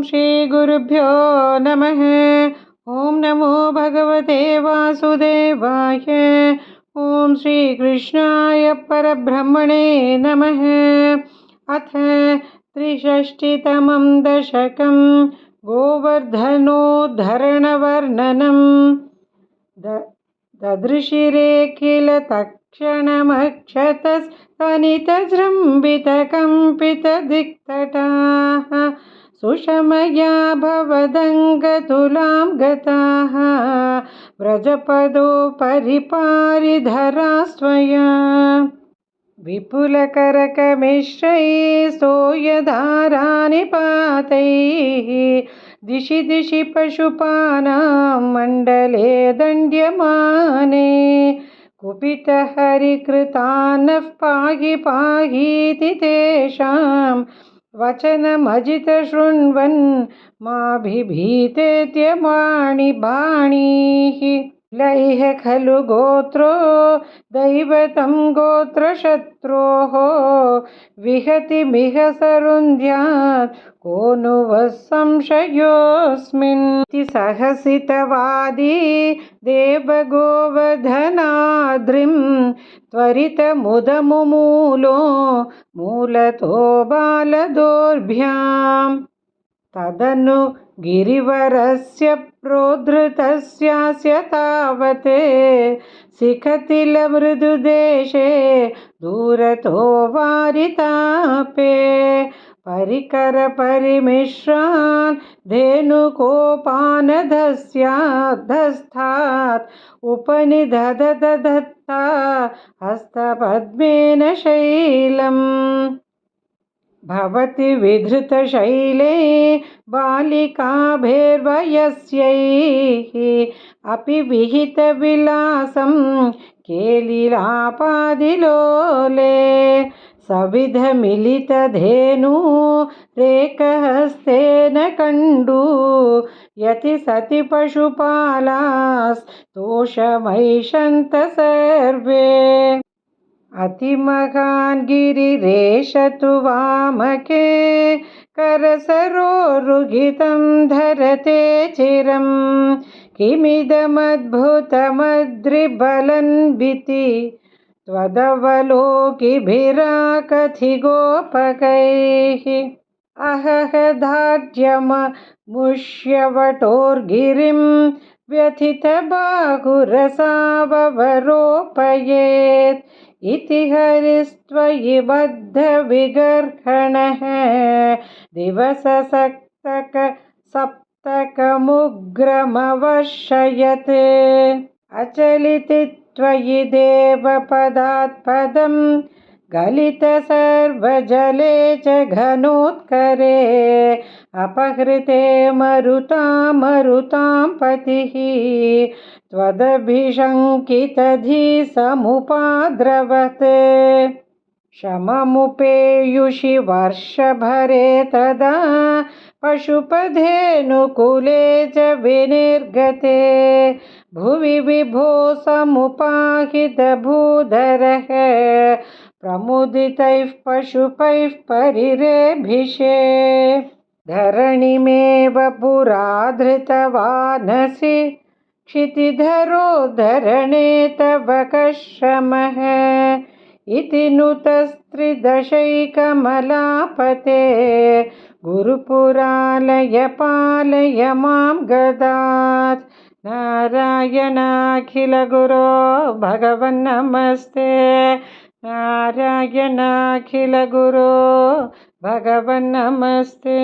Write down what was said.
श्रीगुरुभ्यो नमः। ॐ नमो भगवते वासुदेवाय। ॐ श्रीकृष्णाय परब्रह्मणे नमः। अथ 63तमं दशकं गोवर्धनोद्धरणवर्णनम्। ददृशिरे किल तक्षणमक्षतस्तनितजृम्भितकम्पितदिक्तटाः सुषमया भवदङ्गतुलां गताः व्रजपदो परिपारिधरास्त्वया विपुलकरकमिश्रैः सोयधारानिपातैः दिशि दिशि पशुपानां मण्डले दण्ड्यमाने कुपितहरिकृतान्नः पाहि पाहीति तेषां वचनमजितशृण्वन् मा बिभीतेत्यमाणिबाणीः लैः खलु गोत्रो दैवतं गोत्रशत्रोः विहतिमिह सरुन्ध्यात् को नु वः संशयोऽस्मिन् सहसितवादी देवगोवर्धनाद्रिं त्वरितमुदमुमूलो मूलतो बालदोर्भ्याम् तदनु गिरिवरस्य प्रोद्धृतस्यास्य तावत् शिखतिलमृदुदेशे दूरतो वारितापे परिकरपरिमिश्रान् धेनुकोपानधस्याद्धस्थात् उपनिदधता हस्तपद्मेन शैलम् भवति विधृतशैले बालिकाभिर्वयस्यैः अपि विहितविलासं केलिलापादिलोले सविधमिलितधेनु रेकहस्तेन कण्डू यति सति पशुपालास्तोषमैषन्त सर्वे अतिमहान् गिरिरेशतु वामके करसरोरुहितं धरते चिरं किमिदमद्भुतमद्रिबलन्विति त्वदवलोकिभिराकथिगोपकैः अहह धार्ज्यममुष्यवटोर्गिरिं व्यथितबाहुरसावरोपयेत् इति हरिस्त्वयि बद्धविगर्हणः दिवससप्तक सप्तकमुग्रमवर्षयत् अचलिति त्वयि देवपदात्पदं गलितसर्वजले च घनोत्करे अपहृते मरुतां पतिः त्वदभिशङ्कितधीसमुपाद्रवत् शममुपेयुषि वर्षभरे तदा पशुपधेनुकुले च विनिर्गते भुवि विभो समुपाहितभूधरः प्रमुदितैः पशुपैः परिरेभिषे धरणिमेव पुरा धृतवानसि क्षितिधरो धरणे तव कश्रमः इति नुतस्त्रिदशैकमलापते गुरुपुरालय पालय मां गदात् नारायणाखिल गुरो भगवन्नमस्ते नारायणाखिल गुरो भगवन्नमस्ते।